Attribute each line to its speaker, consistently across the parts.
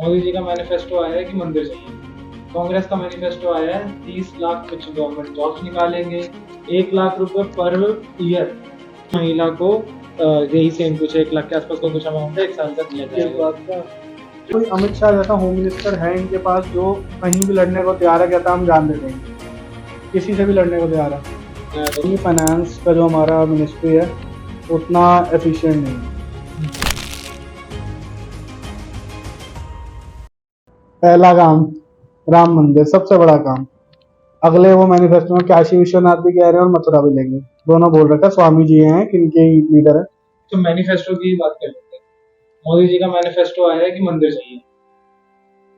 Speaker 1: मोदी जी का मैनिफेस्टो आया है कि मंदिर चाहिए। कांग्रेस का मैनिफेस्टो आया है 30 लाख कुछ गवर्नमेंट जॉब्स निकालेंगे, 1 लाख रुपए पर ईयर महिला को। यही सेम कुछ 1 लाख के आसपास का कुछ अमाउंट है, 1 साल तक दिया
Speaker 2: इस
Speaker 1: जाएगा।
Speaker 2: बात का कोई अमित शाह जैसा होम मिनिस्टर है इनके पास जो कहीं भी लड़ने को तैयार है, कहता हम जान दे देंगे, किसी से भी लड़ने को तैयार है। फाइनेंस का जो हमारा मिनिस्ट्री है उतना एफिशिएंट नहीं है। पहला काम राम मंदिर, सबसे बड़ा काम। अगले वो मैनिफेस्टो में काशी विश्वनाथ भी कह रहे हैं और मथुरा भी लेंगे, दोनों बोल रखा है। स्वामी जी हैं किनके लीडर है।
Speaker 1: तो मैनिफेस्टो की बात कर लेते हैं। मोदी जी का मैनिफेस्टो आया है कि मंदिर चाहिए।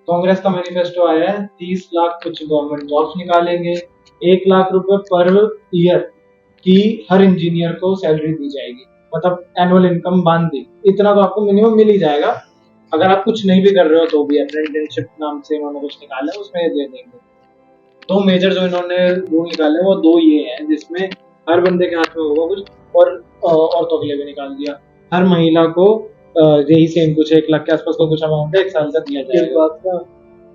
Speaker 1: कांग्रेस का मैनिफेस्टो आया है 30 लाख कुछ गवर्नमेंट जॉब्स निकालेंगे, 1 लाख रुपए पर ईयर की हर इंजीनियर को सैलरी दी जाएगी, मतलब एनुअल इनकम बांध दी। इतना तो आपको मिनिमम मिल ही जाएगा। अगर आप कुछ नहीं भी कर रहे हो तो भी अप्रेंटिसशिप नाम से इन्होंने कुछ निकाला है, उसमें दे देंगे। दो मेजर जो इन्होंने रूल निकाले वो दो ये हैं, जिसमें हर बंदे के हाथ में होगा कुछ, और औरतों के लिए भी निकाल दिया। हर महिला को यही सेम कुछ 1 लाख के आसपास का कुछ अमाउंट है, 1 साल तक दिया
Speaker 2: इस
Speaker 1: जाएगा
Speaker 2: बात का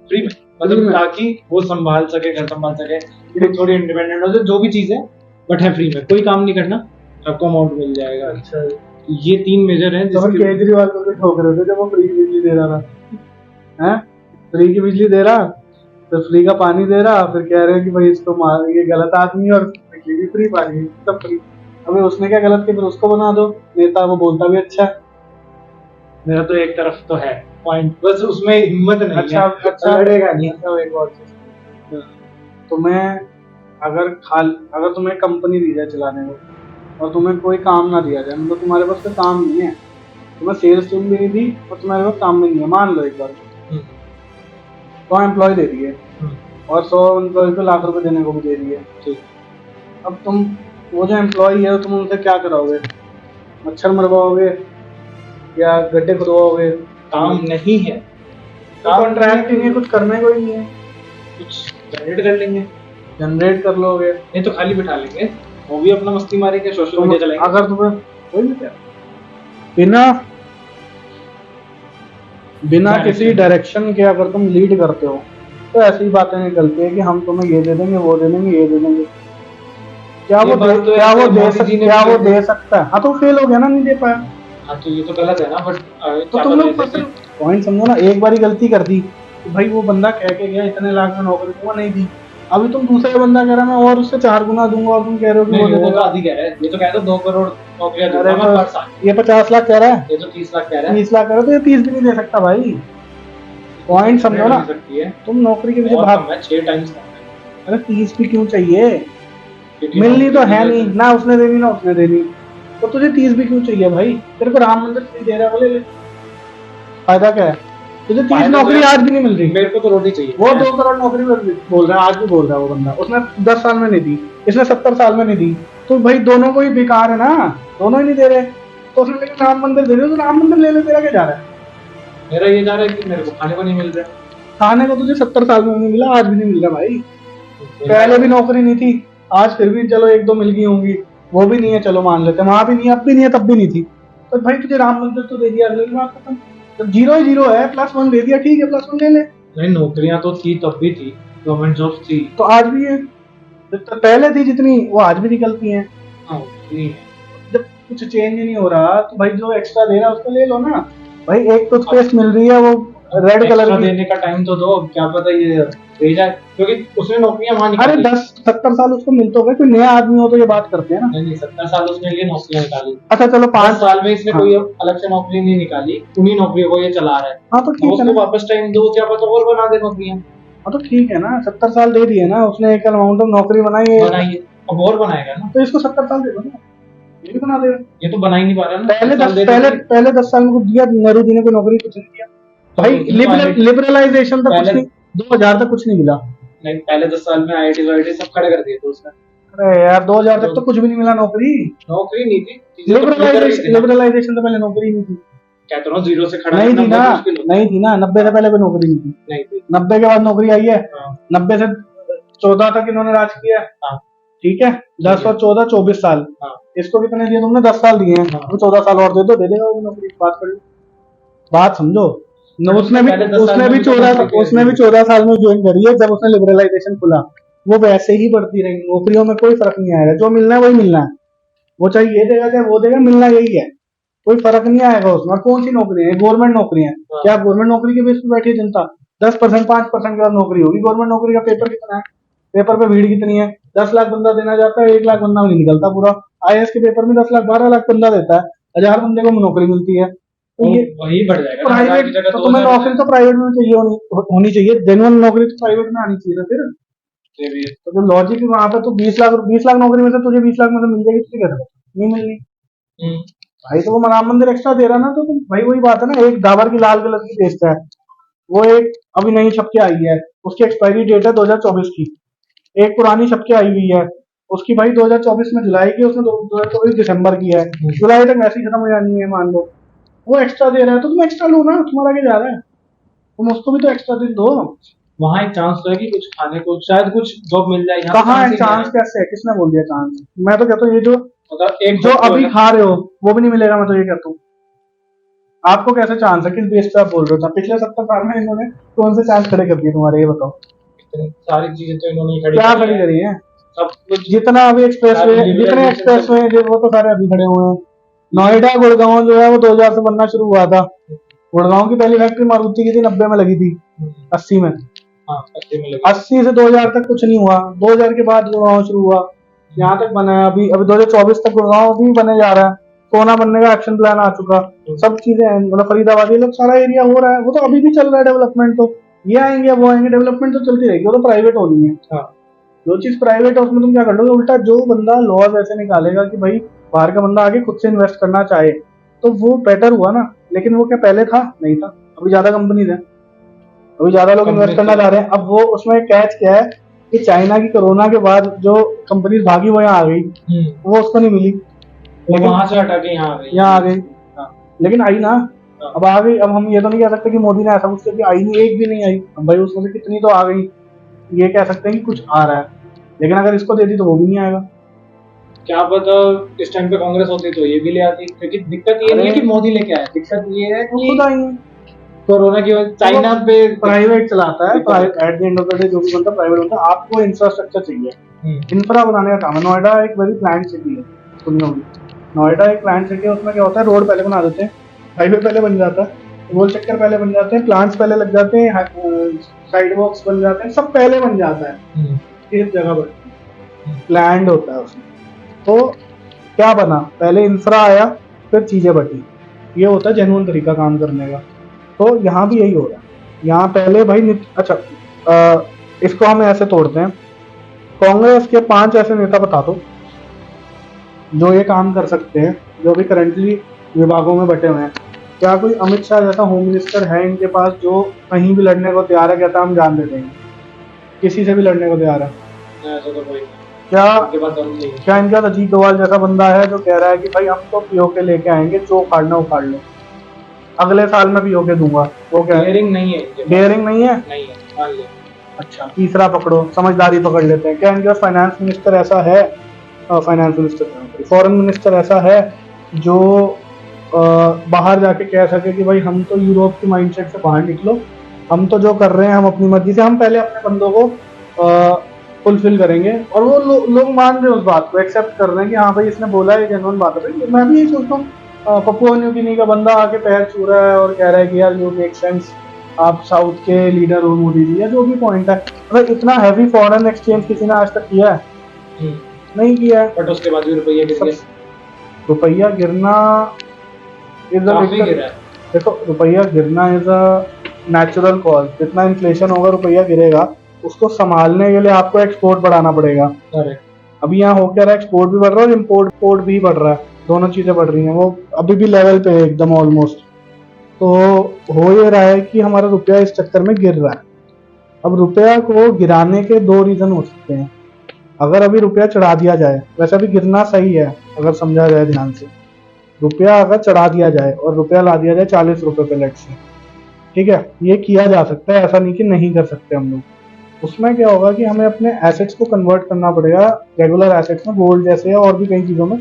Speaker 1: फ्री में, मतलब ताकि वो संभाल सके, घर संभाल सके, फिर थोड़ी इंडिपेंडेंट हो जाए, जो भी चीज है, बट है फ्री में, कोई काम नहीं करना, आपको अमाउंट मिल जाएगा।
Speaker 2: अच्छा,
Speaker 1: ये 3 मेजर हैं
Speaker 2: तो फिर
Speaker 1: जिसके
Speaker 2: केजरीवाल को भी ठोक रहे थे जब वो फ्री की बिजली दे रहा था, हैं? फ्री की बिजली दे रहा, तो फ्री का पानी दे रहा, फिर कह रहे हैं कि भाई इसको मार, ये गलत आदमी है और बिजली भी फ्री, पानी भी सब फ्री। अबे उसने क्या गलत किया, फिर उसको बना दो नेता, वो बोलता भी अच्छा है।
Speaker 1: मेरा तो एक तरफ तो है पॉइंट, बस उसमें हिम्मत नहीं
Speaker 2: अच्छा
Speaker 1: है,
Speaker 2: अच्छा
Speaker 1: लड़ेगा नहीं।
Speaker 2: अच्छा, एक और चीज, तुम्हें अगर तुम्हें कंपनी दी जाए चलाने को और तुम्हें कोई काम ना दिया जाए, मतलब तुम्हारे पास कोई काम नहीं है, तुम्हें सेल्स टीम भी नहीं दी और तुम्हारे पास काम भी नहीं है, मान लो एक बार 100 एम्प्लॉय दे दिए और 100 एम्प्लॉय को लाख रुपए देने को भी दे दिए।
Speaker 1: ठीक।
Speaker 2: अब तुम वो जो एम्प्लॉय है तुम उनसे क्या कराओगे? मच्छर मरवाओगे या गड्ढे खुदवाओगे?
Speaker 1: काम नहीं है,
Speaker 2: कॉन्ट्रैक्ट नहीं है, कुछ करने को ही नहीं है,
Speaker 1: कुछ जनरेट कर लेंगे,
Speaker 2: जनरेट कर लोगे,
Speaker 1: नहीं तो खाली बिठा लेंगे, वो भी अपना मस्ती मारेंगे, सोशल
Speaker 2: तुम
Speaker 1: मीडिया चलाएंगे।
Speaker 2: अगर तुम्हें वही नहीं क्या, बिना बिना किसी डायरेक्शन के अगर तुम लीड करते हो तो ऐसी बातें निकलती है कि हम तुम्हें ये दे देंगे, वो दे देंगे, ये दे देंगे। क्या
Speaker 1: ये
Speaker 2: वो
Speaker 1: बात तो
Speaker 2: क्या
Speaker 1: है,
Speaker 2: वो दे
Speaker 1: मोदी जी ने
Speaker 2: क्या
Speaker 1: भी
Speaker 2: वो
Speaker 1: कही
Speaker 2: दे सकता है? हाँ तो फेल हो गया ना, नहीं दे पाया।
Speaker 1: हाँ तो ये तो गलत है ना, बट
Speaker 2: तो तुम लोग पॉइंट समझो ना, एक बारी गलती कर दी कि भाई वो बंदा कह के गया इतने लाख में नौकरी दूंगा, नहीं दी। अभी तुम दूसरा बंदा कह रहा मैं और उससे 4 गुना दूंगा और तुम कह रहे हो कि वो दे
Speaker 1: वो तो
Speaker 2: देगा।
Speaker 1: आधी कह रहा है, ये तो कह रहा है 2 करोड़ नौकरियां
Speaker 2: अरे
Speaker 1: दूंगा मैं पर साल,
Speaker 2: ये 50 लाख कह रहा है,
Speaker 1: ये तो 30 लाख कह रहा है।
Speaker 2: 30 लाख कह रहा है, तो ये 30 भी नहीं दे सकता भाई। पॉइंट समझो ना,
Speaker 1: सकती है,
Speaker 2: तुम नौकरी के पीछे
Speaker 1: और
Speaker 2: भाग।
Speaker 1: कम है, 6 टाइम्स कम है।
Speaker 2: अरे 30 भी क्यों चाहिए,
Speaker 1: क्योंकि
Speaker 2: मिलनी तो
Speaker 1: नौकरी
Speaker 2: है
Speaker 1: की
Speaker 2: नहीं
Speaker 1: वजह
Speaker 2: ना, उसने देनी ना उसने देनी, तो तुझे 30 भी क्यों चाहिए भाई? तेरे को राम मंदिर फ्री दे रहा है, बोले ले। फायदा क्या है? तुझे 30
Speaker 1: फायदा तो
Speaker 2: नौकरी
Speaker 1: है,
Speaker 2: आज भी नहीं मिल रही।
Speaker 1: मेरे को तो रोटी चाहिए।
Speaker 2: वो 2 करोड़ नौकरी बोल रहा है, आज भी बोल रहा है वो बंदा, उसने 10 साल में नहीं दी, इसने 70 साल में नहीं दी, तो भाई दोनों को ही बेकार है ना, दोनों ही नहीं दे रहे। तो उसने लेकिन राम मंदिर दे रहे, तो राम मंदिर ले ले, तेरा क्या जा रहा है?
Speaker 1: मेरा ये जा रहा है कि मेरे को खाने को नहीं मिल रहा है।
Speaker 2: खाने को तुझे 70 साल में नहीं मिला, आज भी नहीं मिल रहा भाई। पहले भी नौकरी नहीं थी, आज फिर भी चलो 1-2 मिल गई होंगी, वो भी नहीं है, चलो मान लेते, वहां भी नहीं है, अब भी नहीं है, तब भी नहीं थी। तो भाई तुझे राम मंदिर तो दे दिया, अगले की बात खत्म। जब 0 ही 0 है, +1 दे दिया, ठीक है, +1 ले ले।
Speaker 1: नहीं, नौकरियां तो थी, तब भी थी, गवर्नमेंट जॉब थी,
Speaker 2: तो आज भी है, तो पहले थी जितनी वो आज भी निकलती हैं।
Speaker 1: हाँ उतनी है।
Speaker 2: जब कुछ चेंज नहीं हो रहा तो भाई जो एक्स्ट्रा दे रहा है उसको ले लो ना भाई। एक टूथपेस्ट मिल रही है वो रेड कलर
Speaker 1: एक्स्ट्रा
Speaker 2: की,
Speaker 1: देने का टाइम तो दो, अब क्या पता ये दे जाए, क्योंकि उसने नौकरियां वहां
Speaker 2: अरे
Speaker 1: निकाली।
Speaker 2: 10-70 साल उसको मिलते हो गए, कोई नया आदमी हो तो ये बात करते हैं ना।
Speaker 1: नहीं 70 साल उसने लिए नौकरियां निकाली,
Speaker 2: अच्छा चलो
Speaker 1: 5
Speaker 2: 5
Speaker 1: साल में इसने
Speaker 2: हाँ।
Speaker 1: कोई अलग से नौकरी नहीं निकाली, उन्हीं नौकरियों को ये चला रहा है।
Speaker 2: हाँ तो ठीक है
Speaker 1: उसको
Speaker 2: ना,
Speaker 1: वापस टाइम दो, क्या पता और बना दे नौकरियां।
Speaker 2: हाँ तो ठीक है ना, 70 साल दे दिए ना उसने, एक अमाउंट ऑफ नौकरी बनाई है,
Speaker 1: बनाइए, अब और बनाएगा ना,
Speaker 2: तो इसको 70 साल दे दो ना, ये भी बना देगा।
Speaker 1: ये तो बना ही नहीं पा रहा ना।
Speaker 2: पहले
Speaker 1: 10 साल दे देंगे।
Speaker 2: पहले 10 साल में कुछ दिया नेहरू जी ने? कोई नौकरी कुछ नहीं दिया भाई। लिबरलाइजेशन तक कुछ नहीं, 2000 तक कुछ नहीं मिला।
Speaker 1: नहीं, पहले 10 साल में IIT वाईटी सब खड़े कर दिए थे उसने।
Speaker 2: अरे यार 2000 तक तो कुछ भी नहीं मिला नौकरी।
Speaker 1: नौकरी नहीं थी, चीजें तो खुली कर रही थी ना।
Speaker 2: लिबरलाइजेशन तो पहले नौकरी नहीं थी,
Speaker 1: कहता रहा हूँ, 0 से खड़ा
Speaker 2: नहीं थी
Speaker 1: करना
Speaker 2: ना,
Speaker 1: बहुत मुश्किल होता है।
Speaker 2: नहीं थी ना, 90 से पहले कोई नौकरी नहीं थी,
Speaker 1: नहीं थी।
Speaker 2: 90 के बाद नौकरी आई है,
Speaker 1: हाँ।
Speaker 2: 90 से 14 तक इन्होंने राज किया,
Speaker 1: हाँ।
Speaker 2: ठीक है, 10 और 14 24 साल।
Speaker 1: हाँ।
Speaker 2: इसको कितने दिए तुमने? 10 साल दिए हैं,
Speaker 1: हाँ।
Speaker 2: तो 14 साल और दे दो, दे देगा वो नौकरी। बात कर लो, बात समझो। उसने भी
Speaker 1: पहले 10 साल
Speaker 2: उसने
Speaker 1: में
Speaker 2: भी
Speaker 1: भी तो
Speaker 2: 14
Speaker 1: नौकरी
Speaker 2: उसने भी
Speaker 1: करी।
Speaker 2: 14 साल में ज्वाइन करी है, जब उसने लिबरलाइजेशन खुला। वो वैसे ही बढ़ती रही, नौकरियों में कोई फर्क नहीं आएगा, जो मिलना है वही मिलना है। वो चाहे ये देगा चाहे वो देगा, मिलना यही है, कोई फर्क नहीं आएगा उसमें। और कौन सी नौकरी है? गवर्नमेंट नौकरी है।
Speaker 1: हाँ।
Speaker 2: क्या गवर्नमेंट नौकरी के बेस पे बैठी है जनता? 10%, 5% के बाद नौकरी होगी। गवर्नमेंट नौकरी का पेपर कितना है? पेपर पे भीड़ कितनी है? 10 लाख बंदा देना चाहता है, 1 लाख बंदा नहीं निकलता पूरा। आईएएस के पेपर में 10 लाख, 12 लाख बंदा देता है, 1000 बंदे को नौकरी मिलती है। तो
Speaker 1: वो
Speaker 2: ये
Speaker 1: वही बढ़ जाएगा ना, 1000
Speaker 2: प्राइवेट,
Speaker 1: की जगह
Speaker 2: तो तुम्हें
Speaker 1: 2000 हो
Speaker 2: नौकरी तो प्राइवेट में चाहिए, होनी चाहिए। जेन्युइन नौकरी तो प्राइवेट में आनी चाहिए ना फिर।
Speaker 1: जाएगा।
Speaker 2: तो जो लॉजिक है वहां पे, तो 20 लाख नौकरी में से तुझे 20 लाख में से मिल जाएगी, तुझे कैसे पता नहीं मिलनी?
Speaker 1: हम्म,
Speaker 2: भाई तो वो राम मंदिर एक्स्ट्रा दे रहा ना, तो तुम भाई वही बात है ना, एक डाबर की लाल कलर की पेस्ट है, वो एक अभी नई छप के आई है, उसकी एक्सपायरी डेट है 2024 की। एक पुरानी छप के आई हुई है, उसकी भाई 2024 में जुलाई की, उसने 2024 दिसंबर की है, जुलाई तक वैसे ही खत्म हो जानी है मान लो। वो एक्स्ट्रा दे रहा है तो तुम एक्स्ट्रा लो ना, तुम्हारा क्या जा रहा है? तुम उसको भी तो एक्स्ट्रा दिन दो।
Speaker 1: वहां एक चांस तो है कि कुछ खाने को शायद कुछ जॉब मिल जाए, यहाँ
Speaker 2: कहाँ है
Speaker 1: चांस ही नहीं
Speaker 2: चांस?
Speaker 1: है।
Speaker 2: कैसे है? किसने बोल दिया चांस? मैं तो कहता हूँ ये जो
Speaker 1: मतलब एक
Speaker 2: जो
Speaker 1: जॉब तो
Speaker 2: अभी
Speaker 1: है।
Speaker 2: खा रहे हो वो भी नहीं मिलेगा, मैं तो ये कहता हूँ। आपको कैसे चांस है? किस बेस पे आप बोल रहे हो? पिछले 70 साल में इन्होंने कौन से चांस खड़े कर दिए तुम्हारे, ये बताओ।
Speaker 1: इतनी सारी चीजें तो इन्होंने खड़ी
Speaker 2: क्या
Speaker 1: करी
Speaker 2: खड़ी
Speaker 1: है,
Speaker 2: करी है?
Speaker 1: सब कुछ।
Speaker 2: जितना अभी एक्सप्रेस वे,
Speaker 1: सारी
Speaker 2: जितने
Speaker 1: liberalization
Speaker 2: एक्सप्रेस
Speaker 1: सब।
Speaker 2: वे वो तो सारे अभी खड़े हुए हैं। नोएडा गुड़गांव जो है वो 2000 से बनना शुरू हुआ था। गुड़गांव की पहली फैक्ट्री मारुति की थी, 90 में लगी थी, 80 में।
Speaker 1: हाँ, 80 में लगी।
Speaker 2: 80 से 2000 तक कुछ नहीं हुआ, 2000 के बाद गुड़गांव शुरू हुआ, यहाँ तक बना है। अभी अभी 2024 तक गुड़गांव भी बने जा रहा है, सोना बनने का एक्शन प्लान आ चुका, सब चीजें हैं। मतलब फरीदाबाद ये लोग सारा एरिया हो रहा है, वो तो अभी भी चल रहा है डेवलपमेंट। तो ये आएंगे वो आएंगे, डेवलपमेंट तो चलती रहेगी, वो तो प्राइवेट होनी है।
Speaker 1: हाँ,
Speaker 2: जो चीज प्राइवेट है उसमें तुम क्या कर लोगे? उल्टा जो बंदा लॉज ऐसे निकालेगा कि भाई बाहर का बंदा आके खुद से इन्वेस्ट करना चाहे, तो वो बेटर हुआ ना। लेकिन वो क्या पहले था? नहीं था। अभी ज्यादा कंपनीज है, अभी ज्यादा लोग इन्वेस्ट करना चाह रहे हैं। अब वो उसमें कैच क्या है कि चाइना की कोरोना के बाद जो कंपनीज भागी वो यहाँ आ गई, वो उसको नहीं मिली,
Speaker 1: वो
Speaker 2: लेकिन
Speaker 1: वहां से हटा के यहाँ आ गई।
Speaker 2: यहाँ आ गई।
Speaker 1: हाँ,
Speaker 2: लेकिन आई ना, अब आ गई। अब हम ये तो नहीं कह सकते कि मोदी ने ऐसा कुछ किया कि आई नहीं, एक भी नहीं आई। अब भाई उसमें से कितनी तो आ गई, ये कह सकते हैं कि कुछ आ रहा है। लेकिन अगर इसको दे दी तो वो भी नहीं आएगा।
Speaker 1: क्या पता इस टाइम पे कांग्रेस होती तो ये भी ले आती, क्योंकि दिक्कत ये नहीं है कि मोदी लेके आए, दिक्कत ये है
Speaker 2: वो
Speaker 1: कि
Speaker 2: खुद आई है,
Speaker 1: कोरोना की वजह चाइना पे
Speaker 2: प्राइवेट चलाता है। At the end of the day जो भी बनता है प्राइवेट होता है। आपको इंफ्रास्ट्रक्चर चाहिए, इंफ्रा बनाने का काम है। नोएडा एक वेरी प्लान सिटी है, सुनियो भी। नोएडा एक प्लान सिटी है, उसमें क्या होता है, रोड पहले बना देते हैं, हाईवे पहले बन जाता है, गोल चक्कर पहले बन जाते हैं, प्लांट्स पहले लग जाते हैं, साइड वॉक्स बन जाते हैं, सब पहले बन जाता है, एक जगह पर प्लान्ड होता है उसमें। तो क्या बना? पहले इंफ्रा आया, फिर चीजें बटी। ये होता है जेन्युइन तरीका काम करने का। तो यहाँ भी यही हो रहा है। यहाँ पहले भाई अच्छा, इसको हम ऐसे तोड़ते हैं। कांग्रेस के 5 ऐसे नेता बता दो जो ये काम कर सकते हैं, जो भी करंटली विभागों में बटे हुए हैं। क्या कोई अमित शाह जैसा होम मिनिस्टर है इनके पास जो कहीं भी लड़ने को तैयार है? कहता हम जान दे देंगे, किसी से भी लड़ने को तैयार है?
Speaker 1: ऐसा तो कोई नहीं।
Speaker 2: क्या
Speaker 1: उनके पास दम नहीं है।
Speaker 2: क्या इनके पास अजीत डोभाल जैसा बंदा है जो कह रहा है कि भाई हम तो पीओके लेके आएंगे, जो उखाड़ना उखाड़ लो, अगले साल में पीओके दूंगा? वो क्या है?
Speaker 1: डेयरिंग नहीं है इनके पास।
Speaker 2: डेयरिंग नहीं है।
Speaker 1: नहीं है, मान ले।
Speaker 2: अच्छा, तीसरा पकड़ो, समझदारी पकड़ लेते हैं। क्या इनके पास फाइनेंस मिनिस्टर ऐसा है, फाइनेंस मिनिस्टर, फॉरेन मिनिस्टर ऐसा है जो बाहर जाके कह सके कि भाई हम तो यूरोप के माइंडसेट से बाहर निकलो, हम तो जो कर रहे हैं हम अपनी मर्जी से, हम पहले अपने बंदों को फुलफिल करेंगे। और वो लोग मान रहे हैं उस बात को, एक्सेप्ट कर रहे हैं कि हाँ भाई इसने बोला है, जेन्युइन बात है। मैं भी यही सोचता हूँ, पपुआ न्यू गिनी का बंदा आके पैर छू रहा है और कह रहा है कि यार यू मेक सेंस, आप साउथ के लीडर हो मोदी जी, या जो भी पॉइंट है। मतलब इतना हैवी फॉरेन एक्सचेंज किसी ने आज तक किया है? नहीं किया है।
Speaker 1: बट उसके बाद भी रुपया गिर गया,
Speaker 2: रुपया गिरना इज
Speaker 1: काफी गिरा है।
Speaker 2: देखो, रुपया गिरना इज अ नेचुरल कॉज। जितना इन्फ्लेशन होगा रुपया गिरेगा, उसको संभालने के लिए आपको एक्सपोर्ट बढ़ाना पड़ेगा। अभी यहाँ हो क्या रहा है, एक्सपोर्ट भी बढ़ रहा है और इम्पोर्ट भी बढ़ रहा है, दोनों चीजें बढ़ रही हैं। वो अभी भी लेवल पे है एकदम ऑलमोस्ट। तो हो ये रहा है कि हमारा रुपया इस चक्कर में गिर रहा है। अब रुपया को गिराने के 2 रीजन हो सकते हैं। अगर अभी रुपया चढ़ा दिया जाए, वैसे अभी गिरना सही है अगर समझा जाए ध्यान से, रुपया अगर चढ़ा दिया जाए और रुपया ला दिया जाए 40 रुपए पे लेट से, ठीक है, ये किया जा सकता है, ऐसा नहीं कि नहीं कर सकते हम लोग। उसमें क्या होगा कि हमें अपने एसेट्स को कन्वर्ट करना पड़ेगा रेगुलर एसेट्स में, गोल्ड जैसे है और भी कई चीजों में।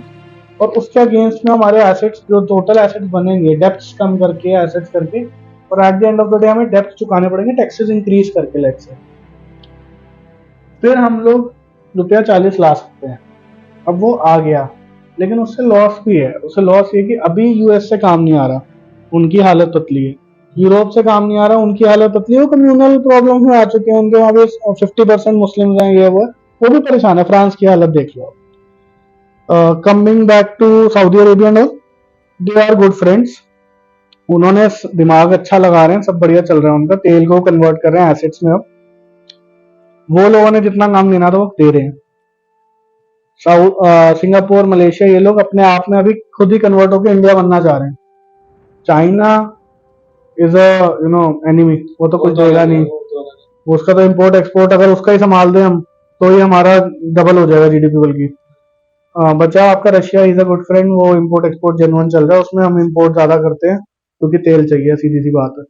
Speaker 2: और उसके अगेंस्ट में हमारे एसेट्स, जो टोटल एसेट्स बनेंगे डेप्थ्स कम करके, एसेट्स करके, और at the end of the day हमें डेप्थ चुकाने पड़ेंगे टैक्सेस इंक्रीज करके लेट से, फिर हम लोग ₹40 ला सकते हैं। अब वो आ गया, लेकिन उससे लॉस भी है। उससे लॉस ये कि अभी यूएस से काम नहीं आ रहा, उनकी हालत पतली है। यूरोप से काम नहीं आ रहा, उनकी हालत पतली है। वो कम्युनल प्रॉब्लम में आ चुके हैं, उनके वहां पे 50% मुस्लिम हैं, ये वो भी परेशान है। फ्रांस की हालत देख लो। Coming back to Saudi Arabia, they are good friends. उन्होंने दिमाग अच्छा लगा रहे हैं, सब बढ़िया चल रहा है उनका, तेल को कन्वर्ट कर रहे हैं एसेट्स में। अब वो लोगों ने जितना काम देना था वो दे रहे हैं। सिंगापुर, मलेशिया, ये लोग अपने आप में अभी खुद ही कन्वर्ट होकर इंडिया बनना चाह रहे हैं। चाइना इज अ एनिमी, वो तो कुछ देगा नहीं। उसका तो इम्पोर्ट एक्सपोर्ट अगर उसका ही संभाल दें हम, तो ही हमारा डबल हो जाएगा जीडीपी। बल्कि बचा आपका Russia, is a good friend. वो इम्पोर्ट एक्सपोर्ट जेन्युइन चल रहा है, उसमें हम इम्पोर्ट ज्यादा करते हैं क्योंकि तेल चाहिए, सीधी सी बात है।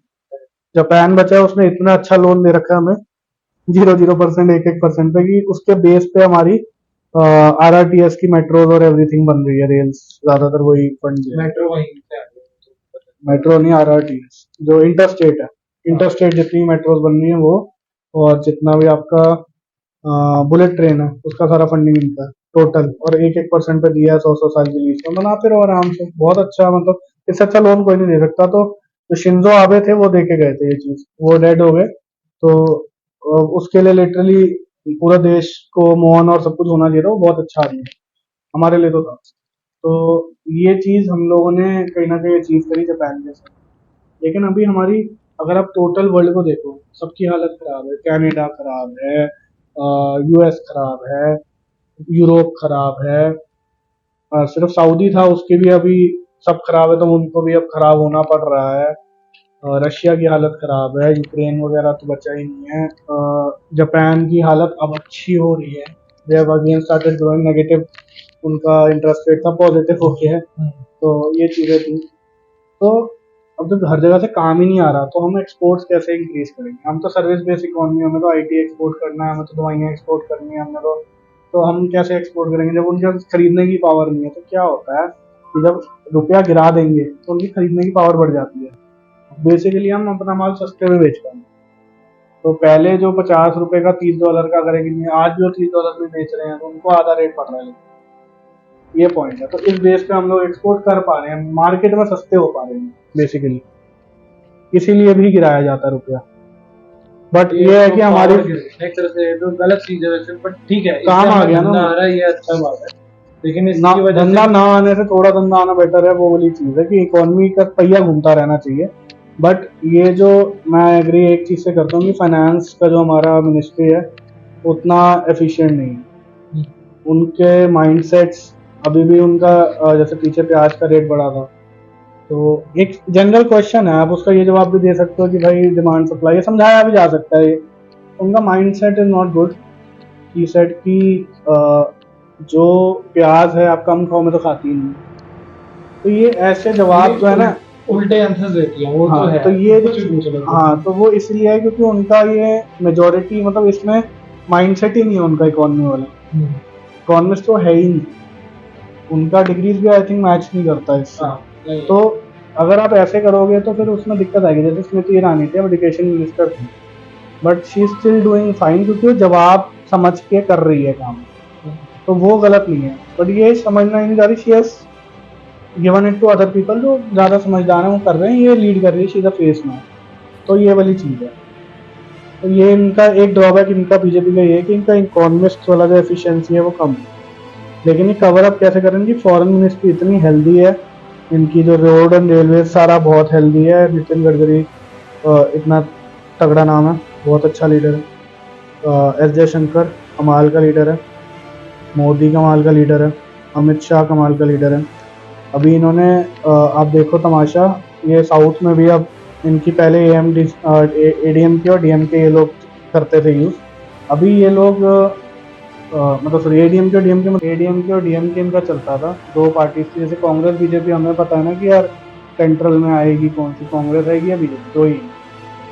Speaker 2: जापान बचा है, उसने इतना अच्छा लोन दे रखा है हमें 0.0%, 1% पे, कि उसके बेस पे हमारी RRTS की मेट्रोज और एवरीथिंग बन रही है। रेल्स ज्यादातर वही फंड है।
Speaker 1: मेट्रो वहीं
Speaker 2: मेट्रो नहीं, RRTS जो इंटरस्टेट है। इंटरस्टेट जितनी मेट्रोज बन रही है वो, और जितना भी आपका बुलेट ट्रेन है, उसका सारा फंडिंग इनका है टोटल। और 1% पे दिया है 100 साल की लीज में, बनाते रहो आराम से। बहुत अच्छा, मतलब इससे अच्छा लोन कोई नहीं दे सकता। तो जो शिंजो आबे थे वो दे के गए थे ये चीज, वो डेड हो गए। तो उसके लिए लिटरली पूरा देश को मोहन और सब कुछ होना चाहिए था। वो बहुत अच्छा आदमी है, हमारे लिए तो था। तो ये चीज हम लोगों ने कहीं ना कहीं अचीव करी जापान जैसे। लेकिन अभी हमारी, अगर आप टोटल वर्ल्ड को देखो, सबकी हालत खराब है। कनाडा खराब है, यूएस खराब है, यूरोप खराब है। सिर्फ सऊदी था, उसके भी अभी सब खराब है, तो उनको भी अब खराब होना पड़ रहा है। रशिया की हालत खराब है, यूक्रेन वगैरह तो बचा ही नहीं है। जापान की हालत अब अच्छी हो रही है, they have again started growing negative. उनका इंटरेस्ट रेट था, पॉजिटिव हो गया है। तो ये चीजें थी। तो अब जब हर जगह से काम ही नहीं आ रहा, तो हम एक्सपोर्ट्स कैसे इंक्रीज करेंगे? हम तो सर्विस बेस्ड इकोनॉमी, हमें तो आईटी एक्सपोर्ट करना है, हमें तो दवाइयाँ एक्सपोर्ट करनी है, हमें तो हम कैसे एक्सपोर्ट करेंगे जब उनके पास खरीदने की पावर नहीं है? तो क्या होता है कि जब रुपया गिरा देंगे तो उनकी खरीदने की पावर बढ़ जाती है। बेसिकली हम अपना माल सस्ते में बेच पाएंगे। तो पहले जो $50 का $30 का करेंगे, आज जो $30 में बेच रहे हैं, तो उनको आधा रेट पड़ रहा है। ये पॉइंट है। तो इस बेस पे हम लोग एक्सपोर्ट कर पा रहे हैं, मार्केट में सस्ते हो पा रहे हैं बेसिकली, इसीलिए भी गिराया जाता है रुपया। बट ये है कि हमारी
Speaker 1: एक तरह से तो गलत चीज है वैसे, बट ठीक है,
Speaker 2: काम आ गया ना,
Speaker 1: आ रहा है, ये अच्छा बात है। लेकिन
Speaker 2: इसकी वजह से धंधा ना आने से थोड़ा धंधा आना बेटर है। वो वाली चीज है कि इकोनॉमी का पहिया घूमता रहना चाहिए। बट ये जो, मैं एग्री एक चीज से करता हूँ कि फाइनेंस का जो हमारा मिनिस्ट्री है उतना एफिशिएंट नहीं है। उनके माइंडसेट्स अभी भी उनका, जैसे पीछे प्याज का रेट बढ़ा था, तो एक जनरल क्वेश्चन है, आप उसका ये जवाब भी दे सकते हो कि भाई डिमांड सप्लाई, ये समझाया भी जा सकता है। उनका mindset is not good. He said कि जो प्याज है आप कम खाओ, मैं तो खाती ही नहीं। तो ये ऐसे जवाब जो है ना,
Speaker 1: उल्टे आंसर देती है वो।
Speaker 2: हाँ,
Speaker 1: तो है,
Speaker 2: तो ये
Speaker 1: जो
Speaker 2: हाँ, तो वो इसलिए है क्योंकि उनका ये मेजोरिटी, मतलब इसमें माइंडसेट ही नहीं है उनका इकोनॉमी वाला। इकोनॉमिस्ट तो है ही नहीं, उनका डिग्रीज भी आई थिंक मैच नहीं करता इससे। तो अगर आप ऐसे करोगे तो फिर उसमें दिक्कत आएगी। जैसे स्मृति ईरानी थी, अब एजुकेशन मिनिस्टर थी, but she is still doing fine क्योंकि वो जवाब समझ के कर रही है काम। तो वो गलत नहीं है, बट ये समझना ही नहीं जा रही। She has given it to other people जो ज़्यादा समझदार है, वो कर रहे हैं, ये लीड कर रही है, she is the face now. तो ये वाली चीज़ है। तो ये इनका एक ड्रॉबैक इनका बीजेपी का ये है कि इनका इकोनॉमिस्ट वाला जो एफिशिएंसी है वो कम है। लेकिन ये कवर अप कैसे करेंगे? फॉरेन मिनिस्ट्री इतनी हेल्दी है, इनकी जो रोड एंड रेलवे सारा बहुत हेल्दी है। नितिन गडकरी इतना तगड़ा नाम है, बहुत अच्छा लीडर है। एस जयशंकर कमाल का लीडर है, मोदी कमाल का लीडर है, अमित शाह कमाल का लीडर है। अभी इन्होंने आप देखो तमाशा, ये साउथ में भी अब इनकी पहले ADMK और DMK ये लोग करते थे यूज़। अभी ये लोग मतलब सॉरी ADMK और DMK इनका चलता था, दो पार्टीज थी। जैसे कांग्रेस बीजेपी हमें पता है ना कि यार सेंट्रल में आएगी कौन सी, कांग्रेस आएगी या बीजेपी, दो ही।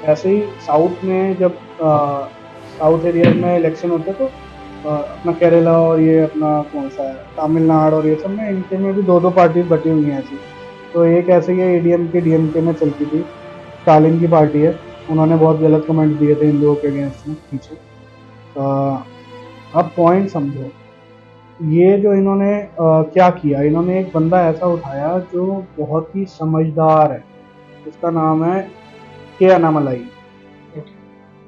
Speaker 2: ऐसे ही साउथ में जब साउथ एरिया में इलेक्शन होते तो अपना केरला और ये अपना कौन सा है तमिलनाडु और ये सब में, इनके में भी दो पार्टीज बटी हुई हैं ऐसी। तो एक ऐसे ही ADMK DMK में चलती थी, स्टालिन की पार्टी है, उन्होंने बहुत गलत कमेंट दिए थे इन लोगों के अगेंस्ट में पीछे। अब पॉइंट समझो, ये जो इन्होंने क्या किया, इन्होंने एक बंदा ऐसा उठाया जो बहुत ही समझदार है, उसका नाम है के अनामलाई।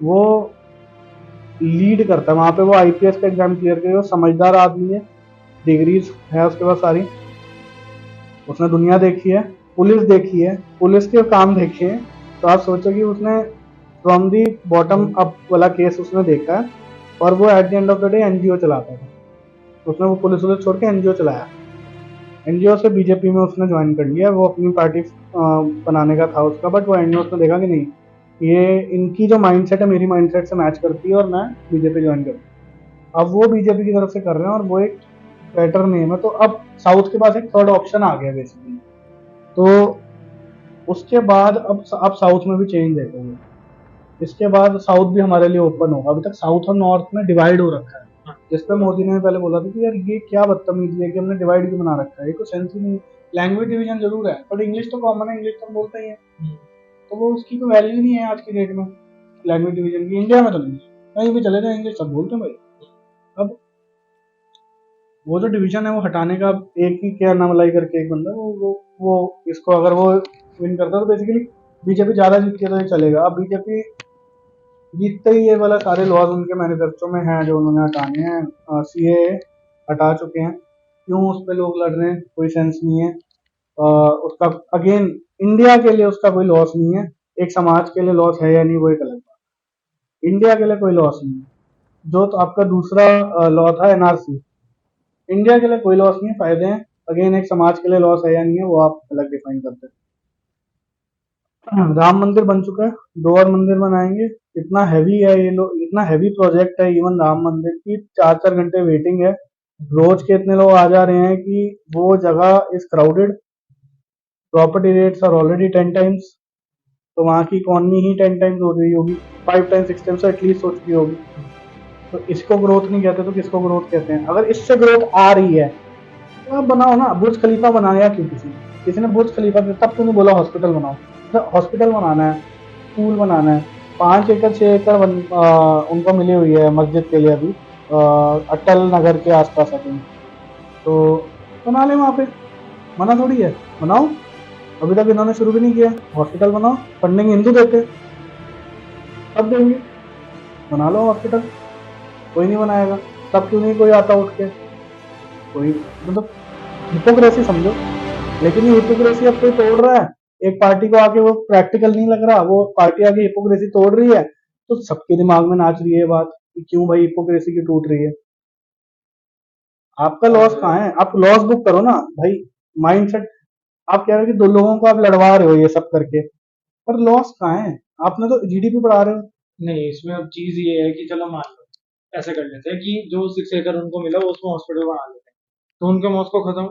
Speaker 2: वो लीड करता है वहाँ पे, वो आईपीएस का एग्जाम क्लियर करके, वो समझदार आदमी है, डिग्रीज है उसके पास सारी, उसने दुनिया देखी है, पुलिस देखी है, पुलिस के काम देखे हैं। तो आप सोचो कि उसने फ्रॉम दी बॉटम अप वाला केस उसने देखा है, और वो at the end of the day NGO चलाता था। उसने वो पुलिस वुलिस छोड़ के एनजीओ चलाया, एनजीओ से बीजेपी में उसने ज्वाइन कर लिया, वो अपनी पार्टी बनाने का था उसका, बट वो एंड में उसने देखा कि नहीं, ये इनकी जो माइंडसेट है मेरी माइंडसेट से मैच करती है और मैं बीजेपी ज्वाइन करूँ। अब वो बीजेपी की तरफ से कर रहे हैं और वो एक बेटर नेम है। तो अब साउथ के पास एक थर्ड ऑप्शन आ गया बेसिकली। तो उसके बाद अब साउथ में भी चेंज देखोगे, इसके बाद साउथ भी हमारे लिए ओपन होगा। अभी तक साउथ और नॉर्थ में डिवाइड हो रखा है, जिस पे मोदी ने पहले बोला था कि यार ये क्या बदतमीजी है कि हमने डिवाइड क्यों बना रखा है, ये तो सेंस ही नहीं। लैंग्वेज डिवीजन जरूर है, बट इंग्लिश तो कॉमन है, इंग्लिश तो हम बोलते ही है, तो वो उसकी कोई वैल्यू नहीं है आज की डेट में लैंग्वेज डिवीजन की। इंडिया में तो नहीं, कहीं भी चले जाए इंग्लिश सब बोलते हैं भाई। अब वो जो डिवीजन है वो हटाने का, एक ही क्या नाम लाई करके एक बंदा, वो इसको अगर वो विन करता तो बेसिकली बीजेपी ज्यादा जीतती है तो ये चलेगा। अब बीजेपी जीतते ही ये वाला सारे लॉज उनके मैनिफेस्टो में हैं जो उन्होंने हटाने हैं, सीए हटा चुके हैं, क्यों उस पर लोग लड़ रहे हैं, कोई सेंस नहीं है। उसका अगेन इंडिया के लिए उसका कोई लॉस नहीं है, एक समाज के लिए लॉस है या नहीं वो एक अलग बात, इंडिया के लिए कोई लॉस नहीं है। जो तो आपका दूसरा लॉ था एनआरसी, इंडिया के लिए कोई लॉस नहीं है, फायदे हैं। अगेन एक समाज के लिए लॉस है या नहीं है वो आप अलग डिफाइन करते हैं। राम मंदिर बन चुका है, 2 और मंदिर बनाएंगे। इतना हैवी है ये लोग, इतना हैवी प्रोजेक्ट है, इवन राम मंदिर की 4-4 घंटे वेटिंग है, रोज के इतने लोग आ जा रहे हैं कि वो जगह is crowded, property rates are already 10 times, तो वहाँ की इकोनॉमी ही 10 टाइम्स हो रही होगी, 5 टाइम्स 6 टाइम्स एटलीस्ट हो चुकी होगी। तो इसको ग्रोथ नहीं कहते तो किसको ग्रोथ कहते हैं? अगर इससे ग्रोथ आ रही है तो आप बनाओ ना, बुर्ज खलीफा बनाया क्यों किसी ने बुर्ज खलीफा, तब तूने बोला हॉस्पिटल बनाओ, तो हॉस्पिटल बनाना है, स्कूल बनाना है, 5 एकड़ 6 एकड़ उनको मिली हुई है मस्जिद के लिए अभी, अटल नगर के आसपास है कहीं, तो बना ले वहाँ पे, मना थोड़ी है, बनाओ। अभी तक इन्होंने शुरू भी नहीं किया, हॉस्पिटल बनाओ, फंडिंग हिंदू देते हैं, सब देंगे, बना लो हॉस्पिटल। कोई नहीं बनाएगा, तब क्यों नहीं कोई आता उठ के, कोई मतलब हिपोक्रेसी समझो। लेकिन ये हिपोक्रेसी अब कोई तोड़ रहा है, एक पार्टी को आके वो प्रैक्टिकल नहीं लग रहा, वो पार्टी आके हिपोक्रेसी तोड़ रही है, तो सबके दिमाग में नाच रही है बात कि क्यों भाई हिपोक्रेसी की टूट रही है। आपका लॉस कहाँ है? आप लॉस बुक करो ना भाई, माइंडसेट। आप कह रहे हो कि 2 लोगों को आप लड़वा रहे हो ये सब करके, पर लॉस कहाँ है? आपने तो जीडीपी बढ़ा रहे हो।
Speaker 1: नहीं, इसमें अब चीज ये है कि चलो मान लो ऐसे कर लेते हैं कि जो 6 एकड़ उनको मिला वो उसमें हॉस्पिटल बना लेते हैं, तो उनके मौत को खत्म